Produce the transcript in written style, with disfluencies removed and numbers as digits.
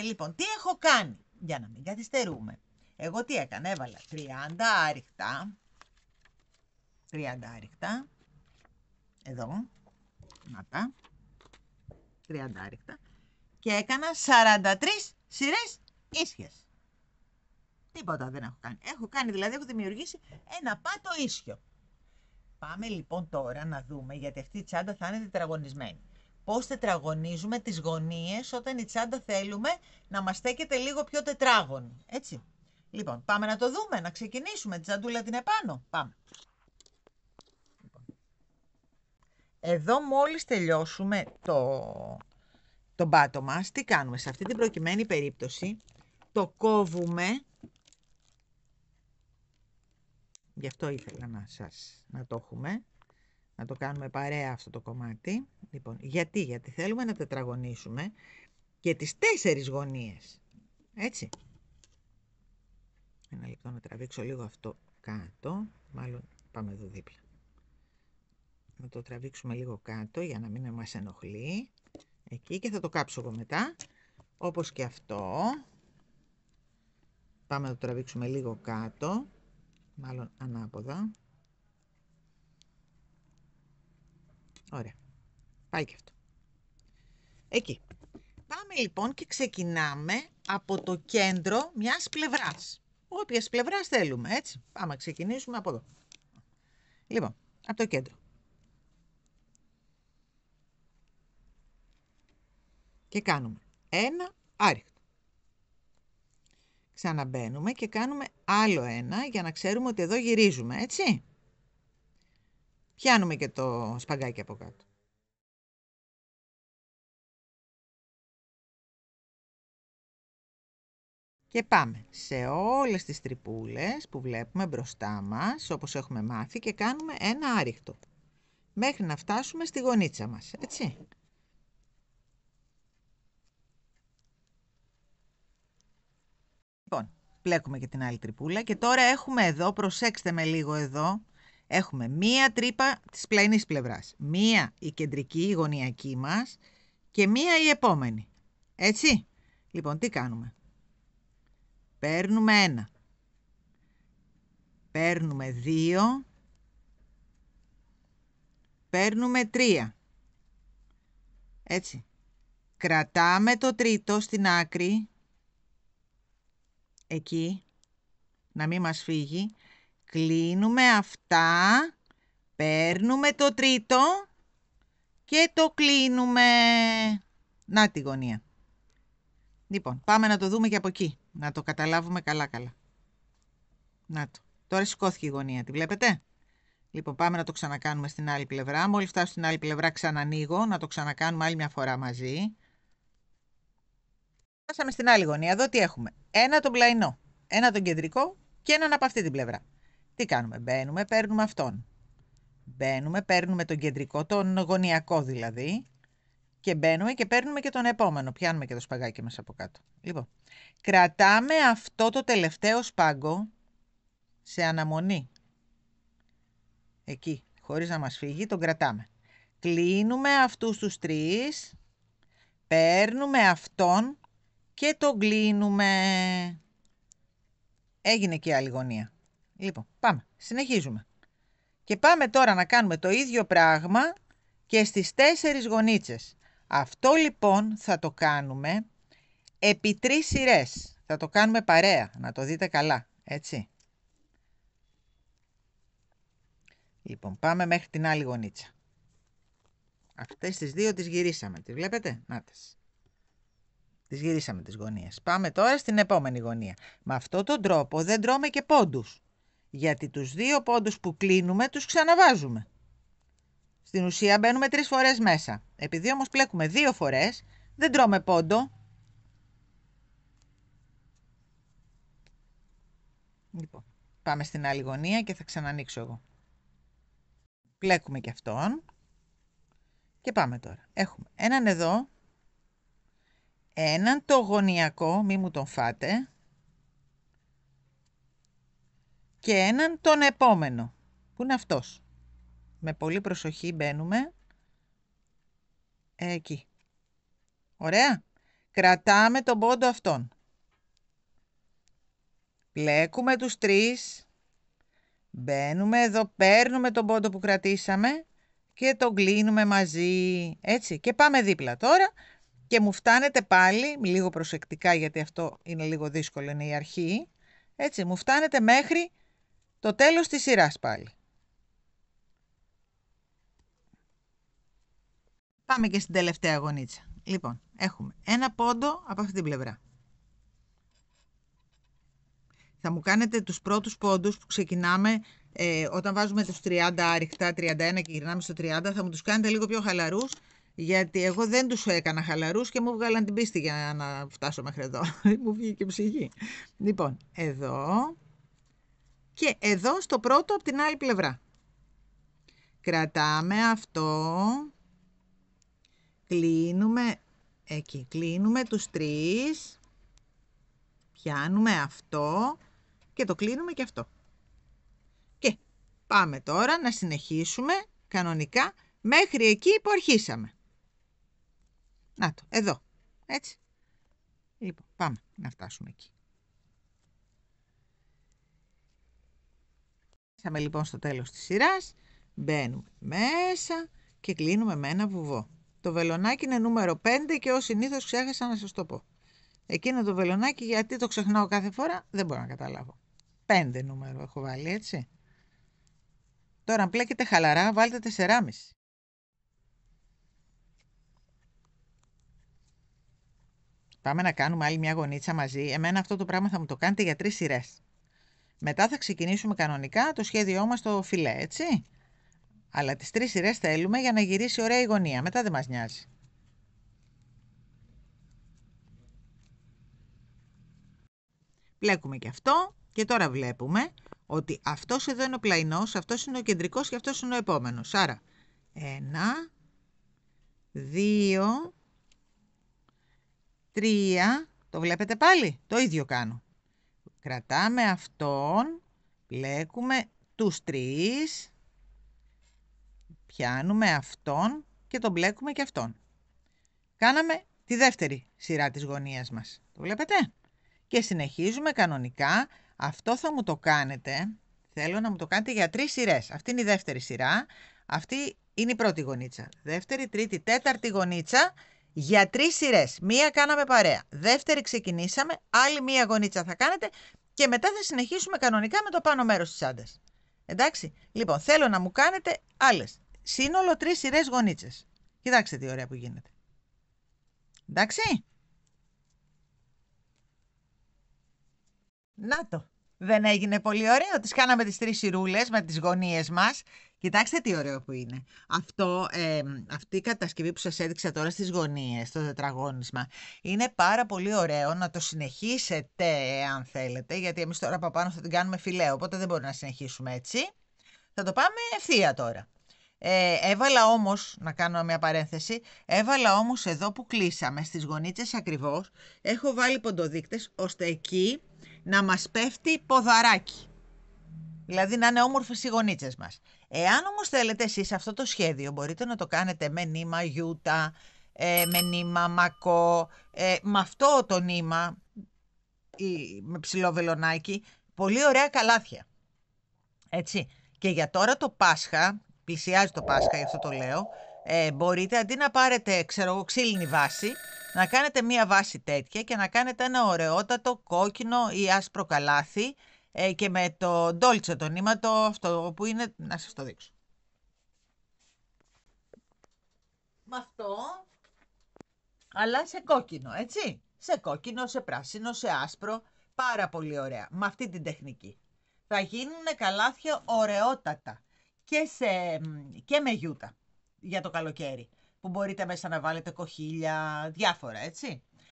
Λοιπόν, τι έχω κάνει για να μην καθυστερούμε. Εγώ τι έκανα, έβαλα 30 άριχτα. 30 άριχτα. Εδώ. Να τα. 30 άριχτα. Και έκανα 43 σειρές ίσιες. Τίποτα δεν έχω κάνει. Έχω δημιουργήσει ένα πάτο ίσιο. Πάμε λοιπόν τώρα να δούμε, γιατί αυτή η τσάντα θα είναι τετραγωνισμένη. Πώς τετραγωνίζουμε τις γωνίες όταν η τσάντα θέλουμε να μας στέκεται λίγο πιο τετράγωνη. Έτσι. Λοιπόν, πάμε να το δούμε, να ξεκινήσουμε. Τη τσαντούλα την επάνω. Πάμε. Εδώ μόλις τελειώσουμε το πάτο μας, τι κάνουμε? Σε αυτή την προκειμένη περίπτωση το κόβουμε. Γι' αυτό ήθελα να το έχουμε, να το κάνουμε παρέα αυτό το κομμάτι. Λοιπόν, γιατί θέλουμε να τετραγωνίσουμε και τις 4 γωνίες. Έτσι. Ένα λεπτό να τραβήξω λίγο αυτό κάτω. Μάλλον πάμε εδώ δίπλα. Να το τραβήξουμε λίγο κάτω για να μην μας ενοχλεί. Εκεί, και θα το κάψω εγώ μετά. Όπως και αυτό. Πάμε να το τραβήξουμε λίγο κάτω. Μάλλον ανάποδα. Ωραία. Πάει και αυτό. Εκεί. Πάμε λοιπόν και ξεκινάμε από το κέντρο μιας πλευράς. Όποιας πλευράς θέλουμε, έτσι. Πάμε να ξεκινήσουμε από εδώ. Λοιπόν, από το κέντρο. Και κάνουμε ένα άριχτο. Ξαναμπαίνουμε και κάνουμε άλλο ένα για να ξέρουμε ότι εδώ γυρίζουμε, έτσι. Πιάνουμε και το σπαγκάκι από κάτω. Και πάμε σε όλες τις τρυπούλες που βλέπουμε μπροστά μας, όπως έχουμε μάθει, και κάνουμε ένα άριχτο. Μέχρι να φτάσουμε στη γωνίτσα μας, έτσι. Λοιπόν, πλέκουμε και την άλλη τρυπούλα και τώρα έχουμε εδώ, προσέξτε με λίγο εδώ, έχουμε μία τρύπα της πλαϊνής πλευράς, μία η κεντρική, η γωνιακή μας και μία η επόμενη. Έτσι. Λοιπόν, τι κάνουμε? Παίρνουμε ένα, παίρνουμε 2, παίρνουμε 3. Έτσι. Κρατάμε το τρίτο στην άκρη, εκεί, να μην μας φύγει. Κλείνουμε αυτά, παίρνουμε το τρίτο και το κλείνουμε. Να τη γωνία. Λοιπόν, πάμε να το δούμε και από εκεί, να το καταλάβουμε καλά. Να το. Τώρα σηκώθηκε η γωνία, τη βλέπετε? Λοιπόν, πάμε να το ξανακάνουμε στην άλλη πλευρά. Μόλις φτάσω στην άλλη πλευρά ξανανοίγω, να το ξανακάνουμε άλλη μια φορά μαζί. Φτάσαμε στην άλλη γωνία. Εδώ τι έχουμε? Ένα τον πλαϊνό, ένα τον κεντρικό και έναν από αυτή την πλευρά. Τι κάνουμε? Μπαίνουμε, παίρνουμε αυτόν. Μπαίνουμε, παίρνουμε τον κεντρικό, τον γωνιακό δηλαδή. Και μπαίνουμε και παίρνουμε και τον επόμενο. Πιάνουμε και το σπαγάκι μας από κάτω. Λοιπόν, κρατάμε αυτό το τελευταίο σπάγκο σε αναμονή. Εκεί, χωρίς να μας φύγει, τον κρατάμε. Κλείνουμε αυτούς τους 3. Παίρνουμε αυτόν και τον κλείνουμε. Έγινε και η άλλη γωνία. Λοιπόν, πάμε. Συνεχίζουμε. Και πάμε τώρα να κάνουμε το ίδιο πράγμα και στις 4 γωνίτσες. Αυτό λοιπόν θα το κάνουμε επί 3 σειρές. Θα το κάνουμε παρέα, να το δείτε καλά, έτσι. Λοιπόν, πάμε μέχρι την άλλη γωνίτσα. Αυτές τις 2 τις γυρίσαμε, τις βλέπετε? Να τις. Τις γυρίσαμε τις γωνίες. Πάμε τώρα στην επόμενη γωνία. Με αυτόν τον τρόπο δεν τρώμε και πόντους. Γιατί τους 2 πόντους που κλείνουμε τους ξαναβάζουμε. Στην ουσία μπαίνουμε 3 φορές μέσα. Επειδή όμως πλέκουμε 2 φορές, δεν τρώμε πόντο. Λοιπόν, πάμε στην άλλη γωνία και θα ξανανοίξω εγώ. Πλέκουμε και αυτόν. Και πάμε τώρα. Έχουμε έναν εδώ. Έναν το γωνιακό, μη μου τον φάτε. Και έναν τον επόμενο, που είναι αυτός. Με πολύ προσοχή μπαίνουμε. Εκεί. Ωραία. κρατάμε τον πόντο αυτόν. Πλέκουμε τους 3. Μπαίνουμε εδώ, παίρνουμε τον πόντο που κρατήσαμε και τον κλείνουμε μαζί. Έτσι. Και πάμε δίπλα τώρα και μου φτάνετε πάλι, λίγο προσεκτικά γιατί αυτό είναι λίγο δύσκολο, είναι η αρχή. Έτσι, μου φτάνετε μέχρι το τέλος της σειράς πάλι. Πάμε και στην τελευταία γωνίτσα. Λοιπόν, έχουμε ένα πόντο από αυτή την πλευρά. Θα μου κάνετε τους πρώτους πόντους που ξεκινάμε όταν βάζουμε τους 30 άριχτα, 31 και γυρνάμε στο 30, θα μου τους κάνετε λίγο πιο χαλαρούς, γιατί εγώ δεν τους έκανα χαλαρούς και μου βγάλαν την πίστη για να φτάσω μέχρι εδώ. Μου βγήκε ψυχή. Λοιπόν, εδώ και εδώ στο πρώτο από την άλλη πλευρά. Κρατάμε αυτό, κλείνουμε εκεί, κλείνουμε τους 3, πιάνουμε αυτό και το κλείνουμε και αυτό. Και πάμε τώρα να συνεχίσουμε κανονικά μέχρι εκεί που αρχίσαμε. Να το, εδώ, έτσι. Λοιπόν, πάμε να φτάσουμε εκεί. Φτάσαμε λοιπόν στο τέλος της σειράς, μπαίνουμε μέσα και κλείνουμε με ένα βουβό. Το βελονάκι είναι νούμερο 5 και ως συνήθως ξέχασα να σας το πω. Εκείνο το βελονάκι, γιατί το ξεχνάω κάθε φορά, δεν μπορώ να καταλάβω. 5 νούμερο έχω βάλει, έτσι. Τώρα αν πλέκετε χαλαρά, βάλτε 4,5. Πάμε να κάνουμε άλλη μια γωνίτσα μαζί. Εμένα αυτό το πράγμα θα μου το κάνετε για 3 σειρές. Μετά θα ξεκινήσουμε κανονικά το σχέδιό μας στο φιλέ, έτσι. Αλλά τις 3 σειρές θέλουμε για να γυρίσει ωραία η γωνία. Μετά δεν μας νοιάζει. Πλέκουμε και αυτό και τώρα βλέπουμε ότι αυτός εδώ είναι ο πλαϊνός, αυτός είναι ο κεντρικός και αυτός είναι ο επόμενος. Άρα 1, 2, 3, το βλέπετε πάλι, το ίδιο κάνω. Κρατάμε αυτόν, πλέκουμε τους 3, πιάνουμε αυτόν και τον μπλέκουμε και αυτόν. Κάναμε τη δεύτερη σειρά της γωνίας μας. Το βλέπετε? Και συνεχίζουμε κανονικά. Αυτό θα μου το κάνετε, θέλω να μου το κάνετε για 3 σειρές. Αυτή είναι η δεύτερη σειρά, αυτή είναι η πρώτη γωνίτσα. Δεύτερη, τρίτη, τέταρτη γωνίτσα για 3 σειρές. Μία κάναμε παρέα. Δεύτερη ξεκινήσαμε, άλλη μία γωνίτσα θα κάνετε και μετά θα συνεχίσουμε κανονικά με το πάνω μέρος της τσάντας. Εντάξει, λοιπόν, θέλω να μου κάνετε άλλες. Σύνολο 3 σειρές γωνίτσες. Κοιτάξτε τι ωραία που γίνεται. Εντάξει. Να το. Δεν έγινε πολύ ωραίο? Τις κάναμε τις 3 σειρούλες με τις γωνίες μας. Κοιτάξτε τι ωραίο που είναι. Αυτή η κατασκευή που σας έδειξα τώρα στις γωνίες, το τετραγώνισμα, είναι πάρα πολύ ωραίο να το συνεχίσετε αν θέλετε, γιατί εμείς τώρα από πάνω θα την κάνουμε φιλέ, οπότε δεν μπορούμε να συνεχίσουμε έτσι. Θα το πάμε ευθεία τώρα. Έβαλα όμως, να κάνω μια παρένθεση, έβαλα όμως εδώ που κλείσαμε, στις γωνίτσες ακριβώς, έχω βάλει ποντοδείκτες, ώστε εκεί να μας πέφτει ποδαράκι. Δηλαδή να είναι όμορφες οι γωνίτσες μας. Εάν όμως θέλετε εσείς αυτό το σχέδιο, μπορείτε να το κάνετε με νήμα γιούτα, με νήμα μακό, με αυτό το νήμα, με ψηλό βελονάκι, πολύ ωραία καλάθια. Έτσι. Και για τώρα το Πάσχα, πλησιάζει το Πάσχα, γι' αυτό το λέω, μπορείτε αντί να πάρετε, ξύλινη βάση, να κάνετε μία βάση τέτοια και να κάνετε ένα ωραιότατο κόκκινο ή άσπρο καλάθι και με το ντόλτσε, το νήμα αυτό που είναι, να σας το δείξω. Με αυτό, αλλά σε κόκκινο, έτσι. Σε κόκκινο, σε πράσινο, σε άσπρο, πάρα πολύ ωραία, με αυτή την τεχνική. Θα γίνουν καλάθια ωραιότατα και με γιούτα για το καλοκαίρι, που μπορείτε μέσα να βάλετε κοχύλια, διάφορα, έτσι.